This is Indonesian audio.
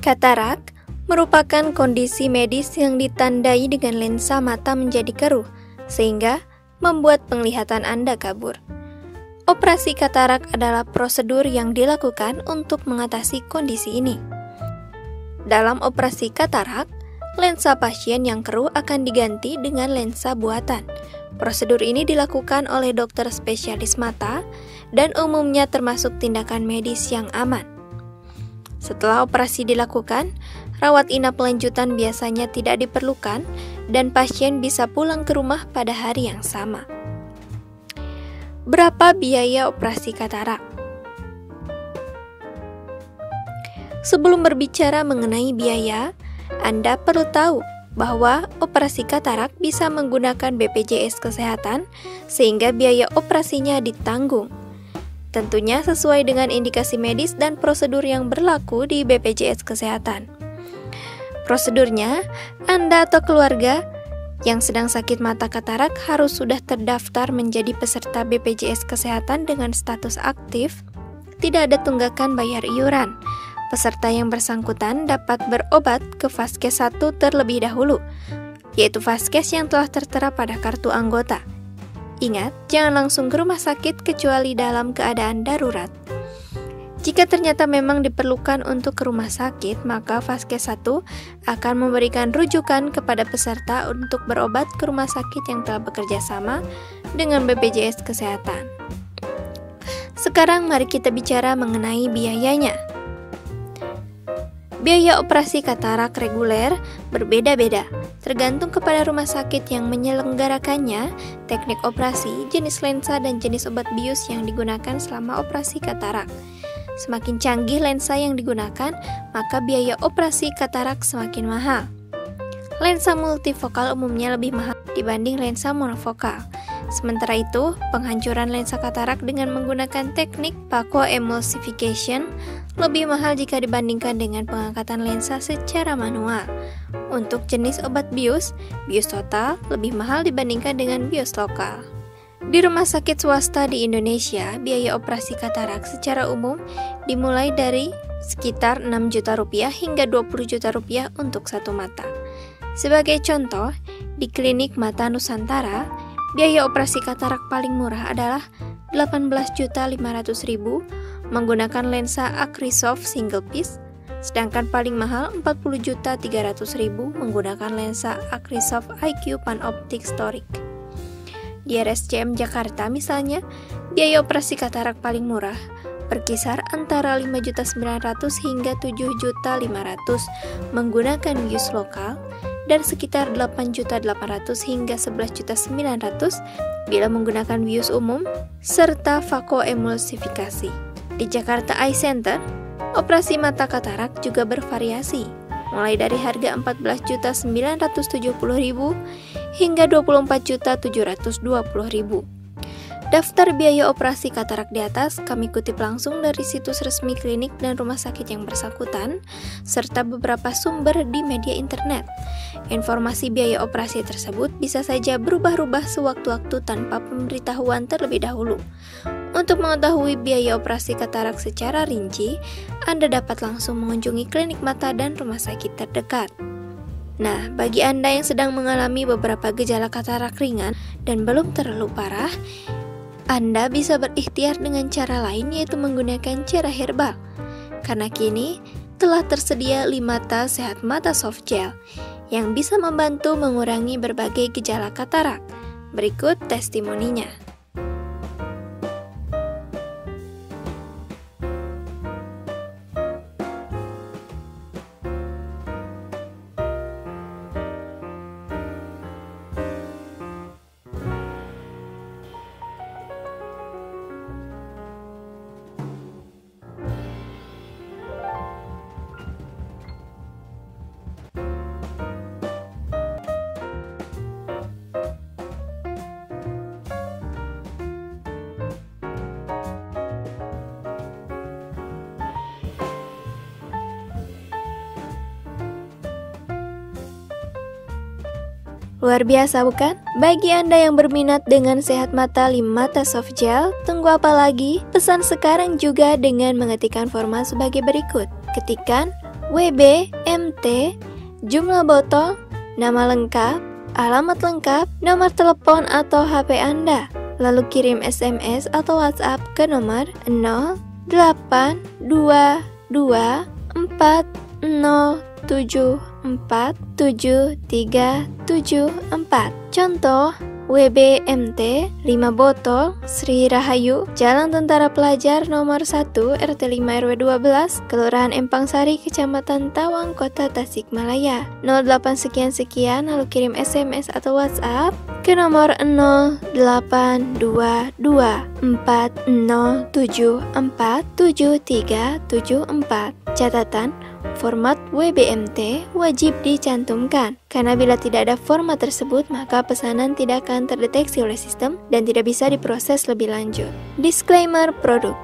Katarak merupakan kondisi medis yang ditandai dengan lensa mata menjadi keruh, sehingga membuat penglihatan Anda kabur. Operasi katarak adalah prosedur yang dilakukan untuk mengatasi kondisi ini. Dalam operasi katarak, lensa pasien yang keruh akan diganti dengan lensa buatan. Prosedur ini dilakukan oleh dokter spesialis mata dan umumnya termasuk tindakan medis yang aman. Setelah operasi dilakukan, rawat inap lanjutan biasanya tidak diperlukan dan pasien bisa pulang ke rumah pada hari yang sama. Berapa biaya operasi katarak? Sebelum berbicara mengenai biaya, Anda perlu tahu bahwa operasi katarak bisa menggunakan BPJS Kesehatan sehingga biaya operasinya ditanggung. Tentunya sesuai dengan indikasi medis dan prosedur yang berlaku di BPJS Kesehatan. Prosedurnya, Anda atau keluarga yang sedang sakit mata katarak harus sudah terdaftar menjadi peserta BPJS Kesehatan dengan status aktif, tidak ada tunggakan bayar iuran. Peserta yang bersangkutan dapat berobat ke Vaskes 1 terlebih dahulu, yaitu Vaskes yang telah tertera pada kartu anggota. Ingat, jangan langsung ke rumah sakit kecuali dalam keadaan darurat. Jika ternyata memang diperlukan untuk ke rumah sakit, maka Vaskes 1 akan memberikan rujukan kepada peserta untuk berobat ke rumah sakit yang telah bekerja sama dengan BPJS Kesehatan. Sekarang mari kita bicara mengenai biayanya. Biaya operasi katarak reguler berbeda-beda, tergantung kepada rumah sakit yang menyelenggarakannya, teknik operasi, jenis lensa, dan jenis obat bius yang digunakan selama operasi katarak. Semakin canggih lensa yang digunakan, maka biaya operasi katarak semakin mahal. Lensa multifokal umumnya lebih mahal dibanding lensa monofokal. Sementara itu, penghancuran lensa katarak dengan menggunakan teknik phacoemulsification lebih mahal jika dibandingkan dengan pengangkatan lensa secara manual. Untuk jenis obat bius, bius total lebih mahal dibandingkan dengan bius lokal. Di rumah sakit swasta di Indonesia, biaya operasi katarak secara umum dimulai dari sekitar 6 juta rupiah hingga 20 juta rupiah untuk satu mata. Sebagai contoh, di klinik Mata Nusantara, biaya operasi katarak paling murah adalah 18.500.000 menggunakan lensa Acrysoft single piece, sedangkan paling mahal 40.300.000 menggunakan lensa Acrysoft IQ Panoptic Toric. Di RSCM Jakarta misalnya, biaya operasi katarak paling murah berkisar antara 5.900.000 hingga 7.500.000 menggunakan bius lokal dan sekitar 8.800.000 hingga 11.900.000 bila menggunakan bius umum serta phacoemulsifikasi. Di Jakarta Eye Center, operasi mata katarak juga bervariasi, mulai dari harga 14.970.000 hingga 24.720.000. Daftar biaya operasi katarak di atas kami kutip langsung dari situs resmi klinik dan rumah sakit yang bersangkutan, serta beberapa sumber di media internet. Informasi biaya operasi tersebut bisa saja berubah-ubah sewaktu-waktu tanpa pemberitahuan terlebih dahulu. Untuk mengetahui biaya operasi katarak secara rinci, Anda dapat langsung mengunjungi klinik mata dan rumah sakit terdekat. Nah, bagi Anda yang sedang mengalami beberapa gejala katarak ringan dan belum terlalu parah, Anda bisa berikhtiar dengan cara lain, yaitu menggunakan cara herbal. Karena kini telah tersedia 5 tas sehat mata soft gel yang bisa membantu mengurangi berbagai gejala katarak. Berikut testimoninya. Luar biasa bukan? Bagi Anda yang berminat dengan sehat mata 5 mata soft gel, tunggu apa lagi? Pesan sekarang juga dengan mengetikkan format sebagai berikut. Ketikkan WBMT, jumlah botol, nama lengkap, alamat lengkap, nomor telepon atau HP Anda. Lalu kirim SMS atau WhatsApp ke nomor 082240747374. Contoh, WBMT 5 botol, Sri Rahayu, Jalan Tentara Pelajar nomor 1, RT 5 RW 12, Kelurahan Empang Sari, Kecamatan Tawang, Kota Tasikmalaya. 08 sekian-sekian, lalu kirim SMS atau WhatsApp ke nomor 082240747374. Catatan, format WBMT wajib dicantumkan, karena bila tidak ada format tersebut, maka pesanan tidak akan terdeteksi oleh sistem dan tidak bisa diproses lebih lanjut. Disclaimer produk.